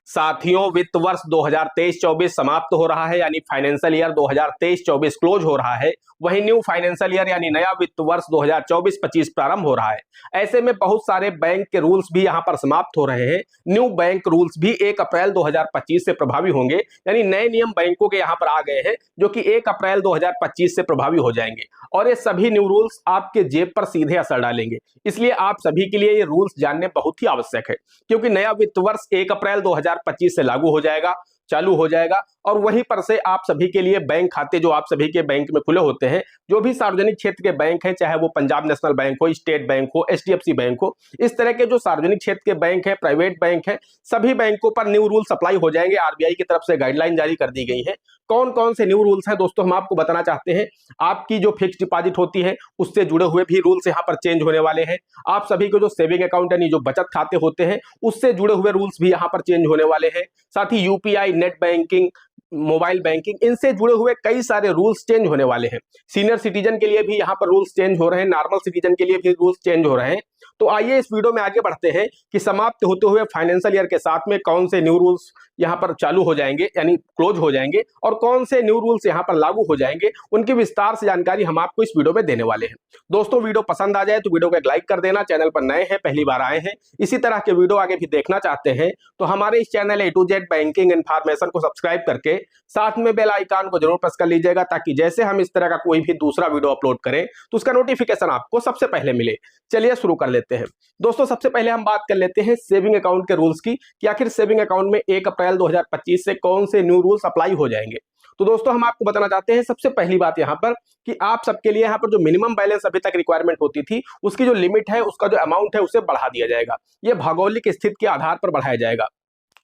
साथियों, वित्त वर्ष 2023-24 समाप्त हो रहा है, यानी फाइनेंशियल ईयर 2023-24 क्लोज हो रहा है। वहीं न्यू फाइनेंशियल ईयर यानी नया वित्त वर्ष 2024-25 प्रारंभ हो रहा है। ऐसे में बहुत सारे बैंक के रूल्स भी यहां पर समाप्त हो रहे हैं। न्यू बैंक रूल्स भी 1 अप्रैल 2025 से प्रभावी होंगे, यानी नए नियम बैंकों के यहां पर आ गए हैं जो कि 1 अप्रैल 2025 से प्रभावी हो जाएंगे और ये सभी न्यू रूल्स आपके जेब पर सीधे असर डालेंगे। इसलिए आप सभी के लिए ये रूल्स जानने बहुत ही आवश्यक है, क्योंकि नया वित्त वर्ष 1 अप्रैल 2025 से लागू हो जाएगा, चालू हो जाएगा और वहीं पर से आप सभी के लिए बैंक खाते जो आप सभी के बैंक में खुले होते हैं, जो भी सार्वजनिक क्षेत्र के बैंक हैं, चाहे वो पंजाब नेशनल बैंक हो, स्टेट बैंक हो, एचडीएफसी बैंक हो, इस तरह के जो सार्वजनिक क्षेत्र के बैंक हैं, प्राइवेट बैंक हैं, सभी बैंकों पर न्यू रूल अप्लाई हो जाएंगे। आरबीआई की तरफ से गाइडलाइन जारी कर दी गई है। कौन कौन से न्यू रूल्स हैं दोस्तों, हम आपको बताना चाहते हैं। आपकी जो फिक्स डिपॉजिट होती है उससे जुड़े हुए भी रूल्स यहाँ पर चेंज होने वाले हैं। आप सभी को जो सेविंग अकाउंट यानी जो बचत खाते होते हैं उससे जुड़े हुए रूल्स भी यहाँ पर चेंज होने वाले हैं। साथ ही UPI, net banking, mobile banking, इनसे जुड़े हुए कई सारे रूल्स चेंज होने वाले हैं। सीनियर सिटीजन के लिए भी यहाँ पर रूल्स चेंज हो रहे हैं, नॉर्मल सिटीजन के लिए भी रूल्स चेंज हो रहे हैं। तो आइए इस वीडियो में आगे बढ़ते हैं कि समाप्त होते हुए फाइनेंशियल ईयर के साथ में कौन से न्यू रूल्स यहाँ पर चालू हो जाएंगे यानी क्लोज हो जाएंगे और कौन से न्यू रूल्स यहाँ पर लागू हो जाएंगे, उनकी विस्तार से जानकारी हम आपको इस वीडियो में देने वाले हैं। दोस्तों, वीडियो पसंद आ जाए तो वीडियो को एक लाइक कर देना। चैनल पर नए हैं, पहली बार आए हैं, इसी तरह के वीडियो आगे भी देखना चाहते हैं तो हमारे इस channel A to Z banking information को सब्सक्राइब करके साथ में बेल आइकन को जरूर प्रेस कर लीजिएगा, ताकि जैसे हम इस तरह का कोई भी दूसरा वीडियो अपलोड करें तो उसका नोटिफिकेशन आपको सबसे पहले मिले। चलिए शुरू कर लेते हैं। दोस्तों, सबसे पहले हम बात कर लेते हैं सेविंग अकाउंट के रूल्स की कि आखिर सेविंग अकाउंट में 1 अप्रैल 2025 से कौन से न्यू रूल्स अप्लाई हो जाएंगे। तो दोस्तों, हम आपको बताना चाहते हैं सबसे पहली बात यहाँ पर कि आप सबके लिए यहाँ पर जो मिनिमम बैलेंस अभी तक रिक्वायरमेंट होती थी उसकी जो लिमिट है, उसका जो अमाउंट है उसे बढ़ा दिया जाएगा। ये भौगोलिक स्थिति के आधार पर बढ़ाया जाएगा।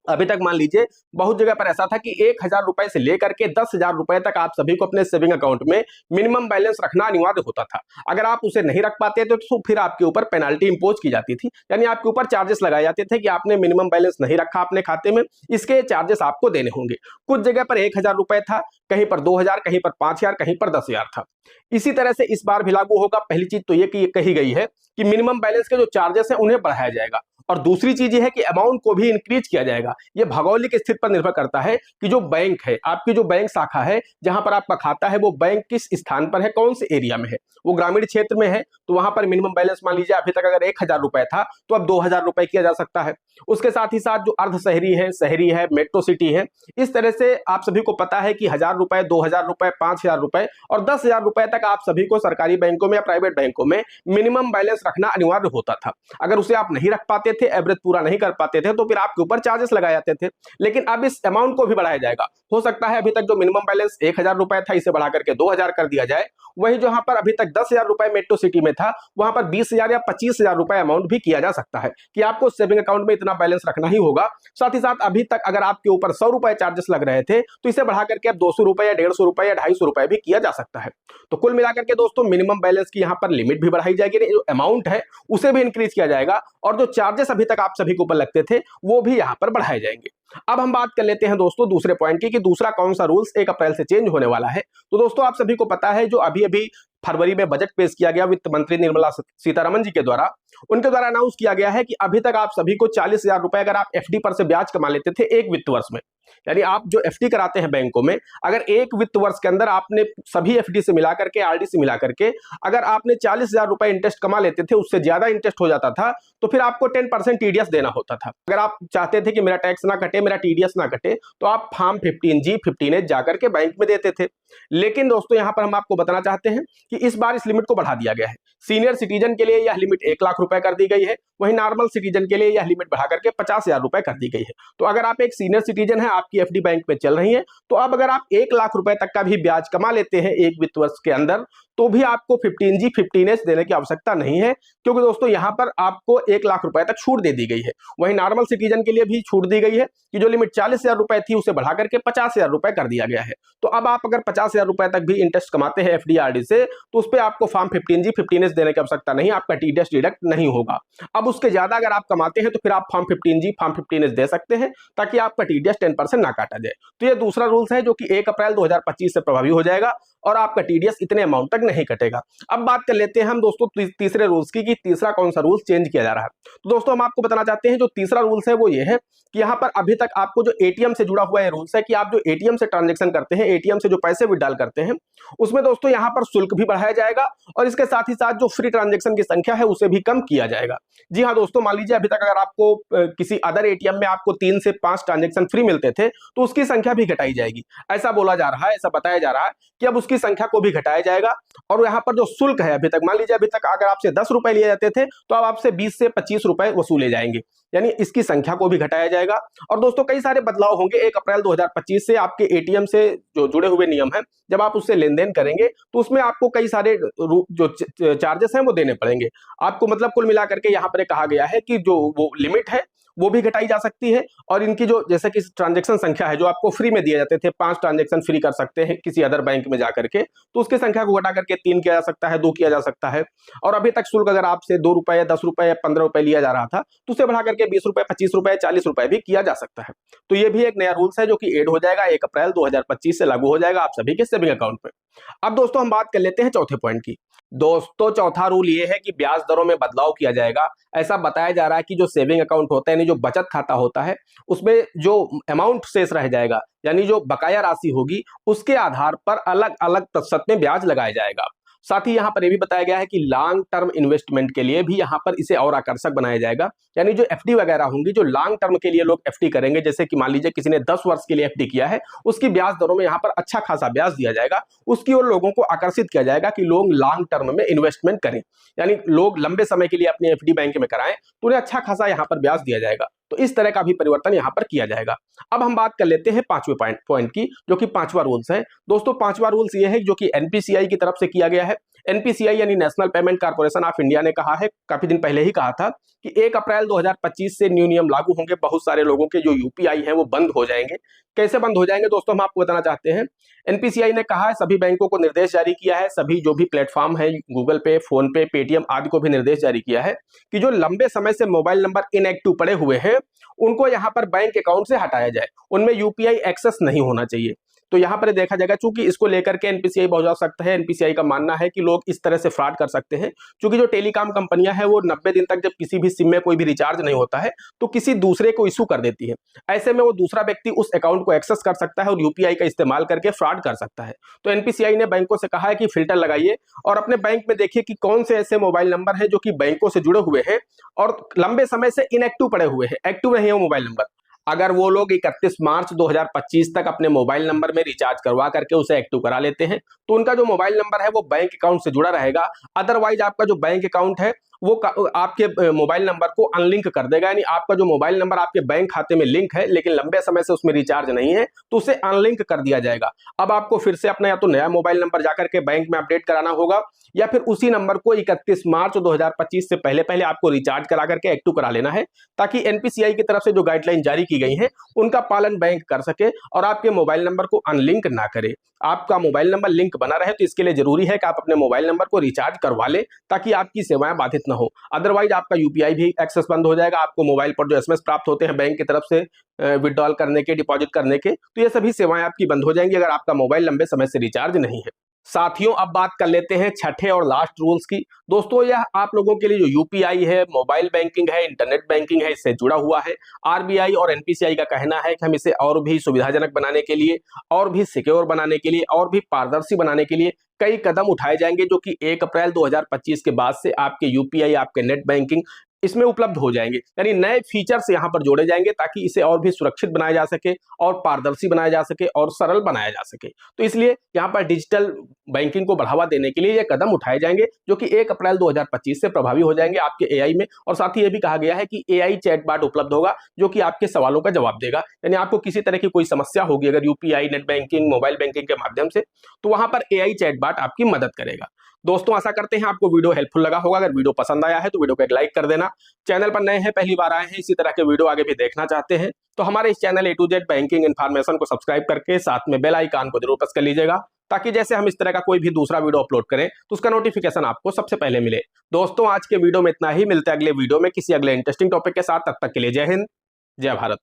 अभी तक मान लीजिए बहुत जगह पर ऐसा था कि 1,000 रुपए से लेकर के 10,000 रुपए तक आप सभी को अपने सेविंग अकाउंट में मिनिमम बैलेंस रखना अनिवार्य होता था। अगर आप उसे नहीं रख पाते थे तो फिर आपके ऊपर पेनाल्टी इंपोज की जाती थी, यानी आपके ऊपर चार्जेस लगाए जाते थे कि आपने मिनिमम बैलेंस नहीं रखा अपने खाते में, इसके चार्जेस आपको देने होंगे। कुछ जगह पर 1,000 रुपए था, कहीं पर 2,000, कहीं पर 5,000, कहीं पर 10,000 था। इसी तरह से इस बार भी लागू होगा। पहली चीज तो ये कही गई है कि मिनिमम बैलेंस के जो चार्जेस हैं उन्हें बढ़ाया जाएगा और दूसरी चीज ये है कि अमाउंट को भी इंक्रीज किया जाएगा। ये भौगोलिक स्थिति पर निर्भर करता है कि जो बैंक है, आपकी जो बैंक शाखा है जहां पर आपका खाता है, वो बैंक किस स्थान पर है, कौन से एरिया में है। वो ग्रामीण क्षेत्र में है तो वहां पर मिनिमम बैलेंस मान लीजिए अभी तक अगर 1,000 रुपए था तो अब 2,000 रुपए किया जा सकता है। उसके साथ ही साथ जो अर्ध शहरी है, शहरी है, मेट्रो सिटी है, इस तरह से आप सभी को पता है कि 1,000 रुपए, 2,000 रुपए, 5,000 रुपए और 10,000 रुपए तक आप सभी को सरकारी बैंकों में या प्राइवेट बैंकों में मिनिमम बैलेंस रखना अनिवार्य होता था। अगर उसे आप नहीं रख पाते थे, एवरेज पूरा नहीं कर पाते थे, तो फिर आपके ऊपर चार्जेस लगाए जाते थे। लेकिन अब इस अमाउंट को भी बढ़ाया जाएगा। हो सकता है अभी तक जो मिनिमम बैलेंस 1,000 रुपए था इसे बढ़ा करके 2,000 कर दिया जाए। वही जहां पर अभी तक 10,000 रुपए मेट्रो सिटी में था, वहां पर 20,000 या 25,000 रुपए अमाउंट भी किया जा सकता है कि आपको सेविंग अकाउंट में इतना बैलेंस रखना ही होगा। साथ ही साथ अभी तक अगर आपके ऊपर 100 रुपए चार्जेस लग रहे थे तो इसे बढ़ा करके अब 200 रुपए या 150 रुपए या 250 रुपए भी किया जा सकता है। तो कुल मिलाकर के दोस्तों, मिनिमम बैलेंस की यहाँ पर लिमिट भी बढ़ाई जाएगी, जो अमाउंट है उसे भी इंक्रीज किया जाएगा और जो चार्जेस अभी तक आप सभी के ऊपर लगते थे वो भी यहाँ पर बढ़ाए जाएंगे। अब हम बात कर लेते हैं दोस्तों दूसरे पॉइंट की कि दूसरा कौन सा रूल्स 1 अप्रैल से चेंज होने वाला है। तो दोस्तों, आप सभी को पता है जो अभी अभी फरवरी में बजट पेश किया गया वित्त मंत्री निर्मला सीतारमण जी के द्वारा, उनके द्वारा अनाउंस किया गया है कि अभी तक आप सभी को 40,000 रुपए अगर आप एफडी पर से ब्याज कमा लेते थे एक वित्त वर्ष में, यानी आप जो एफडी कराते हैं बैंकों में, अगर एक वित्त वर्ष के अंदर आपने सभी एफडी से मिलाकर के, आरडी से मिलाकर के अगर आपने 40,000 रुपए इंटरेस्ट कमा लेते थे, उससे ज्यादा इंटरेस्ट हो जाता था तो फिर आपको 10% टीडीएस देना होता था। अगर आप चाहते थे कि मेरा टैक्स ना कटे, मेरा टीडीएस ना कटे, तो आप फॉर्म 15G 15H जाकर के बैंक में देते थे। लेकिन दोस्तों, यहां पर हम आपको बताना चाहते हैं कि इस बार इस लिमिट को बढ़ा दिया गया है। सीनियर सिटीजन के लिए यह लिमिट 1 लाख रुपए कर दी गई है, वहीं नॉर्मल सिटीजन के लिए यह लिमिट बढ़ा करके 50,000 रुपए कर दी गई है। तो अगर आप एक सीनियर सिटीजन है, आपकी एफडी बैंक में चल रही है, तो अब अगर आप 1 लाख रुपए तक का भी ब्याज कमा लेते हैं एक वित्त वर्ष के अंदर, तो भी आपको 15G 15H देने की आवश्यकता नहीं है, क्योंकि दोस्तों यहां पर आपको 1 लाख रुपए तक छूट दे दी गई है। वहीं नॉर्मल सिटीजन के लिए भी छूट दी गई है कि जो लिमिट 40,000 रुपए थी उसे बढ़ा करके 50,000 रुपए कर दिया गया है। तो अब आप अगर 50,000 रुपए तक भी इंटरेस्ट कमाते हैं एफडी आरडी से, तो उस पर आपको फॉर्म 15G 15H देने की आवश्यकता नहीं, आपका टीडीएस डिडक्ट नहीं होगा। अब उसके ज्यादा अगर आप कमाते हैं तो फिर आप फॉर्म 15G फॉर्म 15H दे सकते हैं ताकि आपका टीडीएस 10% ना काटा जाए। तो ये दूसरा रूल्स है जो कि 1 अप्रैल 2025 से प्रभावी हो जाएगा। और आपका टीडीएस इतने अमाउंट तक नहीं कटेगा। अब बात कर लेते हैं हम दोस्तों तीसरे रूल्स की कि तीसरा कौन सा रूल चेंज किया जा रहा है। तो दोस्तों हम आपको बताना चाहते हैं जो तीसरा रूल्स है वो ये है कि यहाँ पर अभी तक आपको जो एटीएम से जुड़ा हुआ है रूल्स है कि आप जो एटीएम से ट्रांजेक्शन करते हैं, एटीएम से जो पैसे विड्रॉल करते हैं, उसमें दोस्तों यहाँ पर शुल्क भी बढ़ाया जाएगा और इसके साथ ही साथ जो फ्री ट्रांजेक्शन की संख्या है उसे भी कम किया जाएगा। जी हाँ दोस्तों, मान लीजिए अभी तक अगर आपको किसी अदर एटीएम में आपको 3 से 5 ट्रांजेक्शन फ्री मिलते थे तो उसकी संख्या भी घटाई जाएगी। ऐसा बोला जा रहा है, ऐसा बताया जा रहा है कि अब उसकी संख्या को भी घटाया जाएगा और यहाँ पर जो शुल्क है अभी तक, मान लीजिए अभी तक अगर आपसे 10 रुपए लिए जाते थे तो अब आपसे 20 से 25 रुपए वसूले जाएंगे, यानी इसकी संख्या को भी घटाया जाएगा। और दोस्तों कई सारे बदलाव होंगे 1 अप्रैल 2025 से आपके एटीएम से जो जुड़े हुए नियम हैं, जब आप उससे लेन देन करेंगे तो उसमें आपको कई सारे जो चार्जेस हैं वो देने पड़ेंगे आपको। मतलब कुल मिलाकर के यहाँ पर कहा गया है कि जो वो लिमिट है वो भी घटाई जा सकती है और इनकी जो जैसे कि ट्रांजैक्शन संख्या है जो आपको फ्री में दिए जाते थे, 5 ट्रांजैक्शन फ्री कर सकते हैं किसी अदर बैंक में जाकर के, तो उसकी संख्या को घटा करके 3 किया जा सकता है, 2 किया जा सकता है। और अभी तक शुल्क अगर आपसे 2 रुपए या 10 रुपए या 15 रुपए लिया जा रहा था तो उसे बढ़ा करके 20 रुपए, 25 रुपए, 40 रुपए भी किया जा सकता है। तो ये भी एक नया रूल्स है जो कि एड हो जाएगा, 1 अप्रैल 2025 से लागू हो जाएगा आप सभी के सेविंग अकाउंट पे। अब दोस्तों हम बात कर लेते हैं चौथे पॉइंट की। दोस्तों चौथा रूल ये है कि ब्याज दरों में बदलाव किया जाएगा। ऐसा बताया जा रहा है कि जो सेविंग अकाउंट होता है यानी जो बचत खाता होता है उसमें जो अमाउंट शेष रह जाएगा यानी जो बकाया राशि होगी उसके आधार पर अलग अलग प्रतिशत में ब्याज लगाया जाएगा। साथ ही यहाँ पर यह भी बताया गया है कि लॉन्ग टर्म इन्वेस्टमेंट के लिए भी यहाँ पर इसे और आकर्षक बनाया जाएगा, यानी जो एफडी वगैरह होंगी, जो लॉन्ग टर्म के लिए लोग एफडी करेंगे, जैसे कि मान लीजिए किसी ने 10 वर्ष के लिए एफडी किया है, उसकी ब्याज दरों में यहाँ पर अच्छा खासा ब्याज दिया जाएगा। उसकी ओर लोगों को आकर्षित किया जाएगा कि लोग लॉन्ग टर्म में इन्वेस्टमेंट करें, यानी लोग लंबे समय के लिए अपनी एफडी बैंक में कराएं तो उन्हें अच्छा खासा यहाँ पर ब्याज दिया जाएगा। तो इस तरह का भी परिवर्तन यहाँ पर किया जाएगा। अब हम बात कर लेते हैं 5वें पॉइंट की, जो कि 5वां रूल्स है। दोस्तों 5वां रूल्स ये है जो कि एनपीसीआई की तरफ से किया गया है। एनपीसीआई यानी national payment corporation of India ने कहा है, काफी दिन पहले ही कहा था कि 1 अप्रैल 2025 से न्यू नियम लागू होंगे। बहुत सारे लोगों के जो यूपीआई हैं वो बंद हो जाएंगे। कैसे बंद हो जाएंगे दोस्तों, हम आपको बताना चाहते हैं। एनपीसीआई ने कहा है, सभी बैंकों को निर्देश जारी किया है, सभी जो भी प्लेटफॉर्म है, गूगल पे, फोन पे, पेटीएम आदि को भी निर्देश जारी किया है कि जो लंबे समय से मोबाइल नंबर इनएक्टिव पड़े हुए हैं उनको यहाँ पर बैंक अकाउंट से हटाया जाए, उनमें यूपीआई एक्सेस नहीं होना चाहिए। तो यहाँ पर देखा जाएगा, चूंकि इसको लेकर के एनपीसीआई बहुत जा सकता है। एनपीसीआई का मानना है कि लोग इस तरह से फ्रॉड कर सकते हैं, क्योंकि जो टेलीकॉम कंपनियां हैं वो 90 दिन तक जब किसी भी सिम में कोई भी रिचार्ज नहीं होता है तो किसी दूसरे को इशू कर देती है। ऐसे में वो दूसरा व्यक्ति उस अकाउंट को एक्सेस कर सकता है और यूपीआई का इस्तेमाल करके फ्रॉड कर सकता है। तो एनपीसीआई ने बैंकों से कहा है कि फिल्टर लगाइए और अपने बैंक में देखिए कि कौन से ऐसे मोबाइल नंबर है जो कि बैंकों से जुड़े हुए हैं और लंबे समय से इनएक्टिव पड़े हुए हैं, एक्टिव नहीं है वो मोबाइल नंबर। अगर वो लोग 31 मार्च 2025 तक अपने मोबाइल नंबर में रिचार्ज करवा करके उसे एक्टिव करा लेते हैं तो उनका जो मोबाइल नंबर है वो बैंक अकाउंट से जुड़ा रहेगा। अदरवाइज आपका जो बैंक अकाउंट है वो आपके मोबाइल नंबर को अनलिंक कर देगा, यानी आपका जो मोबाइल नंबर आपके बैंक खाते में लिंक है लेकिन लंबे समय से उसमें रिचार्ज नहीं है तो उसे अनलिंक कर दिया जाएगा। अब आपको फिर से अपना या तो नया मोबाइल नंबर जाकर के बैंक में अपडेट कराना होगा या फिर उसी नंबर को 31 मार्च 2025 से पहले पहले आपको रिचार्ज करा करके एक्टिव करा लेना है, ताकि एनपीसीआई की तरफ से जो गाइडलाइन जारी की गई है उनका पालन बैंक कर सके और आपके मोबाइल नंबर को अनलिंक ना करे। आपका मोबाइल नंबर लिंक बना रहे तो इसके लिए जरूरी है कि आप अपने मोबाइल नंबर को रिचार्ज करवा लें ताकि आपकी सेवाएं बाधित न हो। अदरवाइज आपका यूपीआई भी एक्सेस बंद हो जाएगा। आपको मोबाइल पर जो एसएमएस प्राप्त होते हैं बैंक की तरफ से विड्रॉल करने के, डिपॉजिट करने के, तो ये सभी सेवाएं आपकी बंद हो जाएंगी अगर आपका मोबाइल लंबे समय से रिचार्ज नहीं है। साथियों अब बात कर लेते हैं छठे और लास्ट रूल्स की। दोस्तों यह आप लोगों के लिए जो यूपीआई है, मोबाइल बैंकिंग है, इंटरनेट बैंकिंग है, इससे जुड़ा हुआ है। आरबीआई और एनपीसीआई का कहना है कि हम इसे और भी सुविधाजनक बनाने के लिए, और भी सिक्योर बनाने के लिए, और भी पारदर्शी बनाने के लिए कई कदम उठाए जाएंगे, जो कि 1 अप्रैल 2025 के बाद से आपके यूपीआई, आपके नेट बैंकिंग इसमें उपलब्ध हो जाएंगे। यानी नए फीचर्स यहां पर जोड़े जाएंगे ताकि इसे और भी सुरक्षित बनाया जा सके और पारदर्शी बनाया जा सके और सरल बनाया जा सके। तो इसलिए यहां पर डिजिटल बैंकिंग को बढ़ावा देने के लिए ये कदम उठाए जाएंगे जो कि 1 अप्रैल 2025 से प्रभावी हो जाएंगे आपके एआई में। और साथ ही ये भी कहा गया है कि एआई चैटबॉट उपलब्ध होगा जो कि आपके सवालों का जवाब देगा। यानी आपको किसी तरह की कोई समस्या होगी अगर UPI, net banking, mobile banking के माध्यम से, तो वहां पर एआई चैटबॉट आपकी मदद करेगा। दोस्तों आशा करते हैं आपको वीडियो हेल्पफुल लगा होगा। अगर वीडियो पसंद आया है तो वीडियो को एक लाइक कर देना। चैनल पर नए हैं, पहली बार आए हैं, इसी तरह के वीडियो आगे भी देखना चाहते हैं तो हमारे इस channel A to Z banking information को सब्सक्राइब करके साथ में बेल आइकन को जरूर प्रेस कर लीजिएगा, ताकि जैसे हम इस तरह का कोई भी दूसरा वीडियो अपलोड करें तो उसका नोटिफिकेशन आपको सबसे पहले मिले। दोस्तों आज के वीडियो में इतना ही, मिलते हैं अगले वीडियो में किसी अगले इंटरेस्टिंग टॉपिक के साथ। तब तक के लिए जय हिंद, जय भारत।